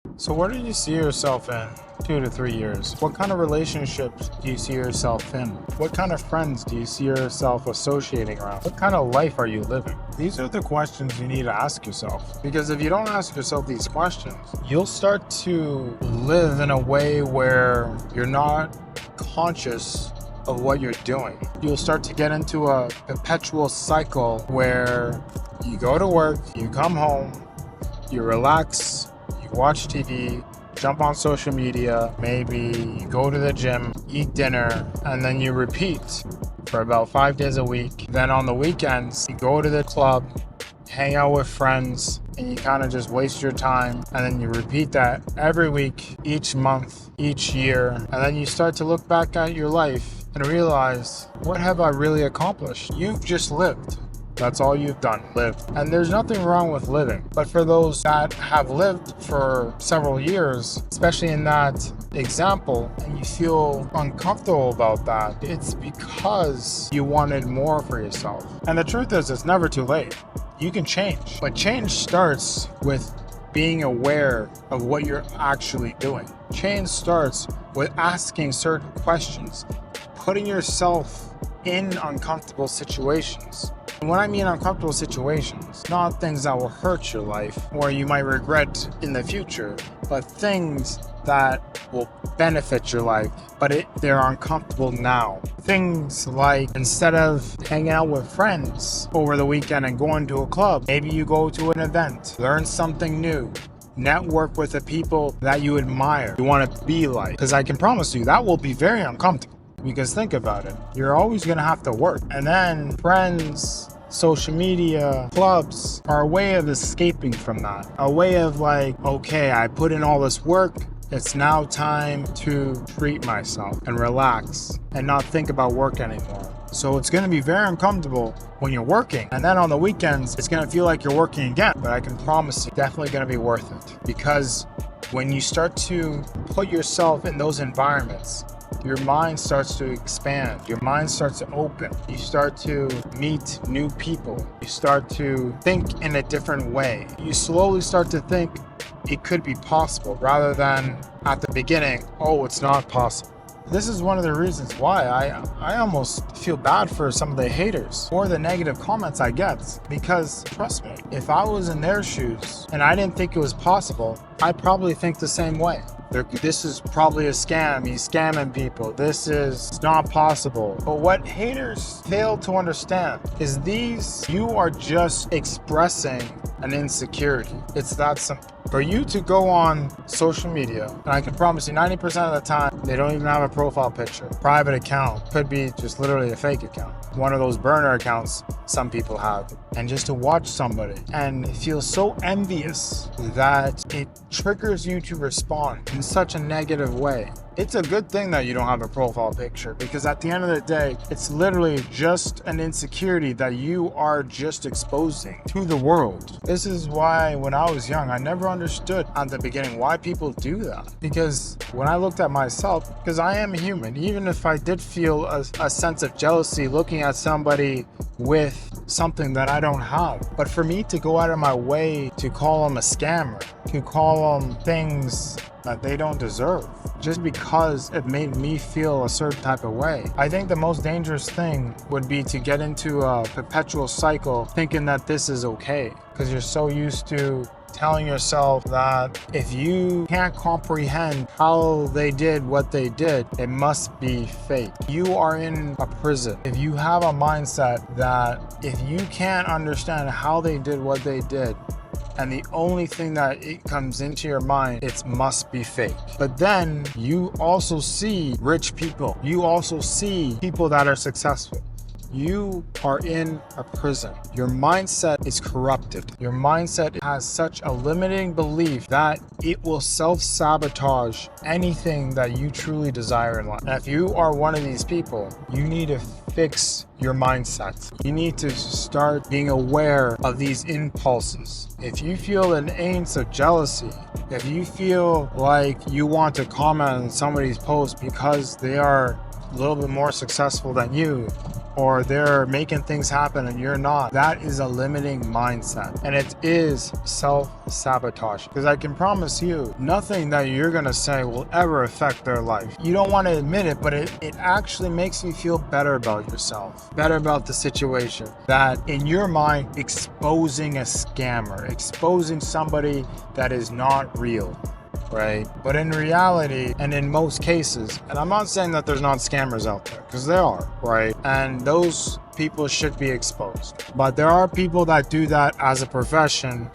So where do you see yourself in 2 to 3 years? What kind of relationships do you see yourself in? What kind of friends do you see yourself associating around? What kind of life are you living? These are the questions you need to ask yourself. Because if you don't ask yourself these questions, you'll start to live in a way where you're not conscious of what you're doing. You'll start to get into a perpetual cycle where you go to work, you come home, you relax, you watch TV, jump on social media, maybe you go to the gym, eat dinner, and then you repeat for about 5 days a week. Then on the weekends, you go to the club, hang out with friends, and you kind of just waste your time. And then you repeat that every week, each month, each year. And then you start to look back at your life and realize, what have I really accomplished? You've just lived. That's all you've done, lived. And there's nothing wrong with living. But for those that have lived for several years, especially in that example, and you feel uncomfortable about that, it's because you wanted more for yourself. And the truth is, it's never too late. You can change. But change starts with being aware of what you're actually doing. Change starts with asking certain questions, putting yourself in uncomfortable situations. And when I mean uncomfortable situations, not things that will hurt your life or you might regret in the future, but things that will benefit your life, but they're uncomfortable now. Things like, instead of hanging out with friends over the weekend and going to a club, maybe you go to an event, learn something new, network with the people that you admire, you want to be like. Because I can promise you that will be very uncomfortable. Because think about it, you're always going to have to work. And then friends, social media, clubs are a way of escaping from that. A way of like, okay, I put in all this work. It's now time to treat myself and relax and not think about work anymore. So it's going to be very uncomfortable when you're working. And then on the weekends, it's going to feel like you're working again. But I can promise you, definitely going to be worth it. Because when you start to put yourself in those environments, your mind starts to expand. Your mind starts to open. You start to meet new people. You start to think in a different way. You slowly start to think it could be possible rather than at the beginning, oh, it's not possible. This is one of the reasons why I almost feel bad for some of the haters or the negative comments I get. Because trust me, if I was in their shoes and I didn't think it was possible, I'd probably think the same way. This is probably a scam. He's scamming people. This is not possible. But what haters fail to understand is you are just expressing an insecurity. It's that simple. For you to go on social media, and I can promise you 90% of the time, they don't even have a profile picture. Private account could be just literally a fake account. One of those burner accounts some people have. And just to watch somebody and feel so envious that it triggers you to respond in such a negative way. It's a good thing that you don't have a profile picture, because at the end of the day, it's literally just an insecurity that you are just exposing to the world. This is why when I was young, I never understood at the beginning why people do that. Because when I looked at myself, because I am human, even if I did feel a sense of jealousy looking at somebody with something that I don't have. But for me to go out of my way to call them a scammer, to call them things that they don't deserve, just because it made me feel a certain type of way. I think the most dangerous thing would be to get into a perpetual cycle thinking that this is okay, because you're so used to telling yourself that if you can't comprehend how they did what they did, it must be fake. You are in a prison. If you have a mindset that if you can't understand how they did what they did, and the only thing that it comes into your mind, it must be fake. But then you also see rich people. You also see people that are successful. You are in a prison. Your mindset is corrupted. Your mindset has such a limiting belief that it will self-sabotage anything that you truly desire in life. And if you are one of these people, you need to fix your mindset. You need to start being aware of these impulses. If you feel an ounce of jealousy, if you feel like you want to comment on somebody's post because they are a little bit more successful than you, or they're making things happen and you're not, that is a limiting mindset. And it is self-sabotage. Because I can promise you, nothing that you're going to say will ever affect their life. You don't want to admit it, but it actually makes you feel better about yourself, better about the situation. That in your mind, exposing a scammer, exposing somebody that is not real. Right? But in reality, and in most cases, and I'm not saying that there's not scammers out there, because there are, right? And those people should be exposed. But there are people that do that as a profession,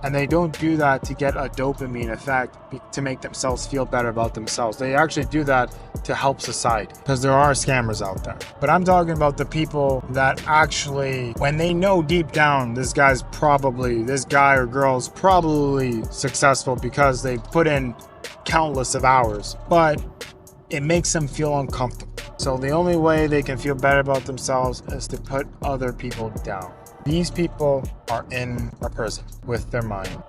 and they don't do that to get a dopamine effect, to make themselves feel better about themselves. They actually do that to help society, because there are scammers out there. But I'm talking about the people that actually, when they know deep down this guy or girl is probably successful because they put in countless of hours, but it makes them feel uncomfortable. So the only way they can feel better about themselves is to put other people down. These people are in a prison with their mind.